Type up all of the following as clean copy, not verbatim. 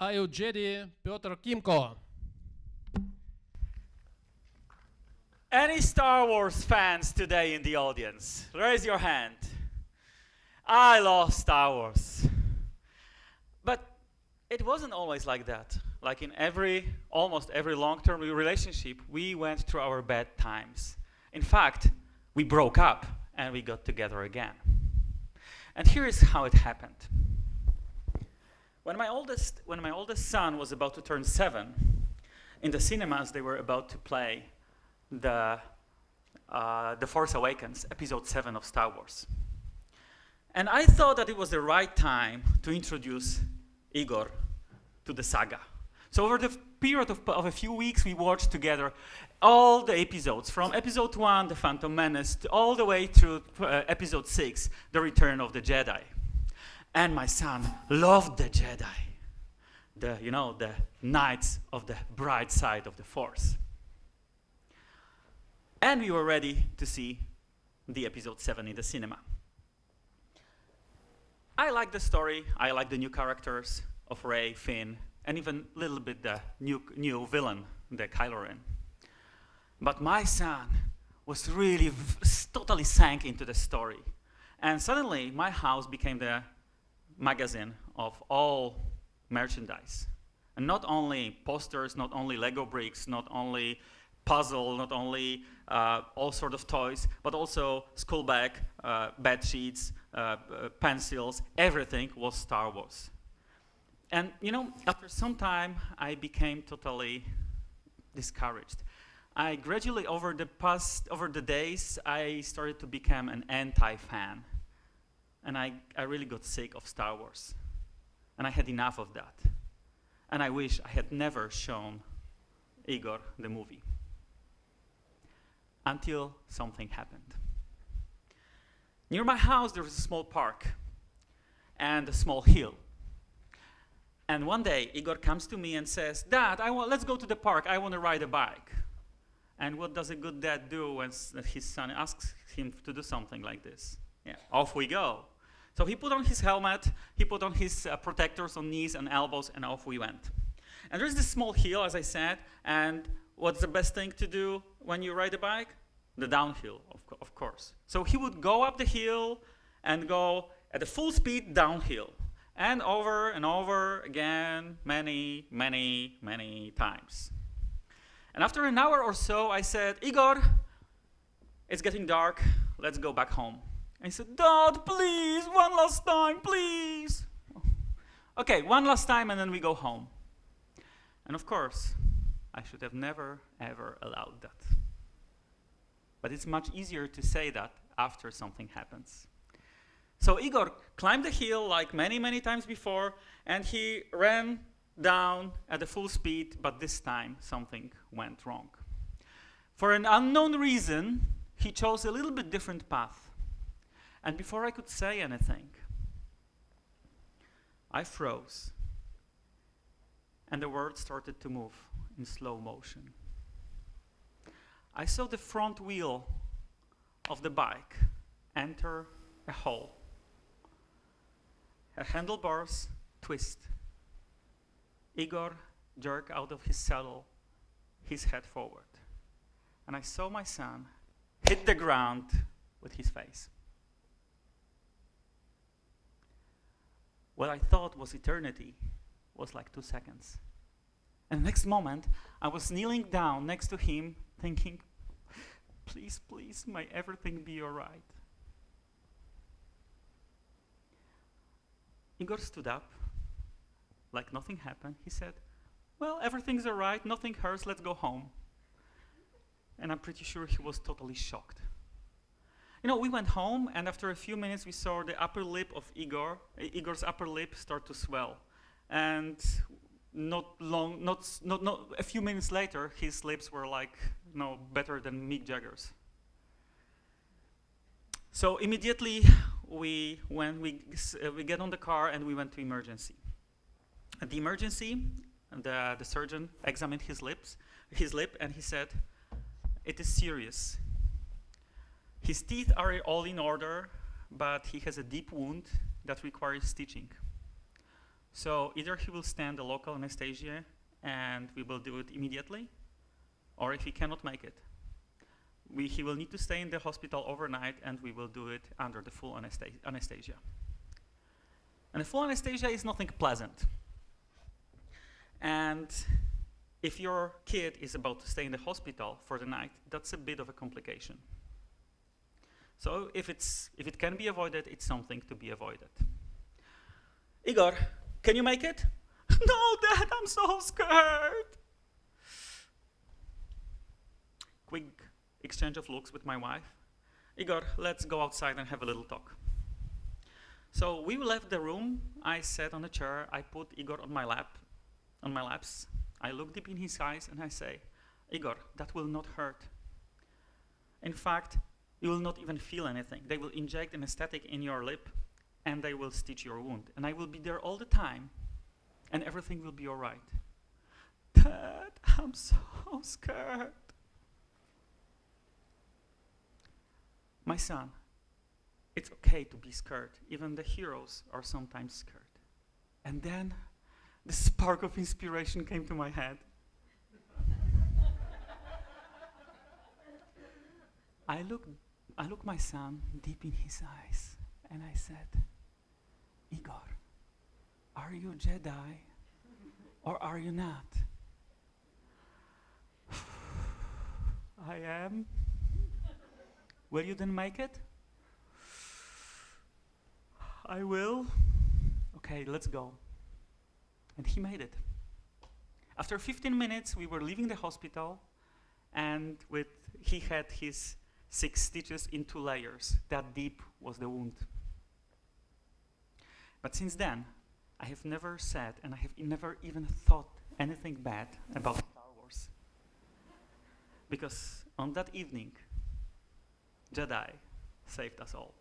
Are you ready, Piotr, Chimko? Any Star Wars fans today in the audience? Raise your hand. I love Star Wars. But it wasn't always like that. Like in almost every long-term relationship, we went through our bad times. In fact, we broke up and we got together again. And here is how it happened. When my oldest son was about to turn 7, in the cinemas they were about to play The Force Awakens, Episode 7 of Star Wars. And I thought that it was the right time to introduce Igor to the saga. So over the period of a few weeks, we watched together all the episodes, from Episode 1, The Phantom Menace, all the way to Episode 6, The Return of the Jedi. And my son loved the Jedi, the knights of the bright side of the Force. And we were ready to see the Episode 7 in the cinema. I like the story, I like the new characters of Rey, Finn, and even a little bit the new villain, the Kylo Ren. But my son was really totally sank into the story. And suddenly my house became the magazine of all merchandise. And not only posters, not only Lego bricks, not only puzzle, not only all sort of toys, but also school bag, bed sheets, pencils, everything was Star Wars. And after some time, I became totally discouraged. I gradually, over the days, I started to become an anti-fan. And I really got sick of Star Wars. And I had enough of that. And I wish I had never shown Igor the movie. Until something happened. Near my house, there was a small park and a small hill. And one day, Igor comes to me and says, "Dad, let's go to the park. I want to ride a bike." And what does a good dad do when his son asks him to do something like this? Yeah, off we go. So he put on his helmet, he put on his protectors on knees and elbows, and off we went. And there's this small hill, as I said, and what's the best thing to do when you ride a bike? The downhill, of course. So he would go up the hill and go at a full speed downhill. And over again, many, many, many times. And after an hour or so, I said, "Igor, it's getting dark, let's go back home." And he said, "Dad, please, one last time, please." Okay, one last time and then we go home. And of course, I should have never, ever allowed that. But it's much easier to say that after something happens. So Igor climbed the hill like many, many times before, and he ran down at a full speed, but this time something went wrong. For an unknown reason, he chose a little bit different path. And before I could say anything, I froze. And the world started to move in slow motion. I saw the front wheel of the bike enter a hole. Her handlebars twist. Igor jerked out of his saddle, his head forward. And I saw my son hit the ground with his face. What I thought was eternity was like 2 seconds. And the next moment, I was kneeling down next to him, thinking, "Please, please, may everything be all right." Igor stood up, like nothing happened. He said, "Well, everything's all right, nothing hurts, let's go home." And I'm pretty sure he was totally shocked. We went home, and after a few minutes, we saw the upper lip of Igor's upper lip start to swell. And a few minutes later, his lips were like, better than Mick Jagger's. So immediately we get on the car and we went to emergency. At the emergency, the surgeon examined his lip, and he said, "It is serious. His teeth are all in order, but he has a deep wound that requires stitching. So either he will stand the local anesthesia and we will do it immediately, or if he cannot make it, he will need to stay in the hospital overnight and we will do it under the full anesthesia. And the full anesthesia is nothing pleasant. And if your kid is about to stay in the hospital for the night, that's a bit of a complication. So if it can be avoided, it's something to be avoided. Igor, can you make it? No, Dad, I'm so scared. Quick exchange of looks with my wife. Igor, let's go outside and have a little talk. So we left the room. I sat on a chair. I put Igor on my laps. I look deep in his eyes and I say, Igor, that will not hurt. In fact, you will not even feel anything. They will inject anesthetic in your lip and they will stitch your wound. And I will be there all the time and everything will be all right. Dad, I'm so scared. My son, it's okay to be scared. Even the heroes are sometimes scared. And then the spark of inspiration came to my head. I looked my son deep in his eyes and I said, Igor, are you Jedi or are you not? I am. Will you then make it? I will. Okay, let's go. And he made it. After 15 minutes, we were leaving the hospital, and he had his 6 stitches in 2 layers. That deep was the wound. But since then, I have never said, and I have never even thought anything bad about Star Wars. Because on that evening, Jedi saved us all.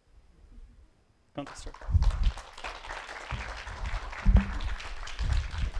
Don't disturb.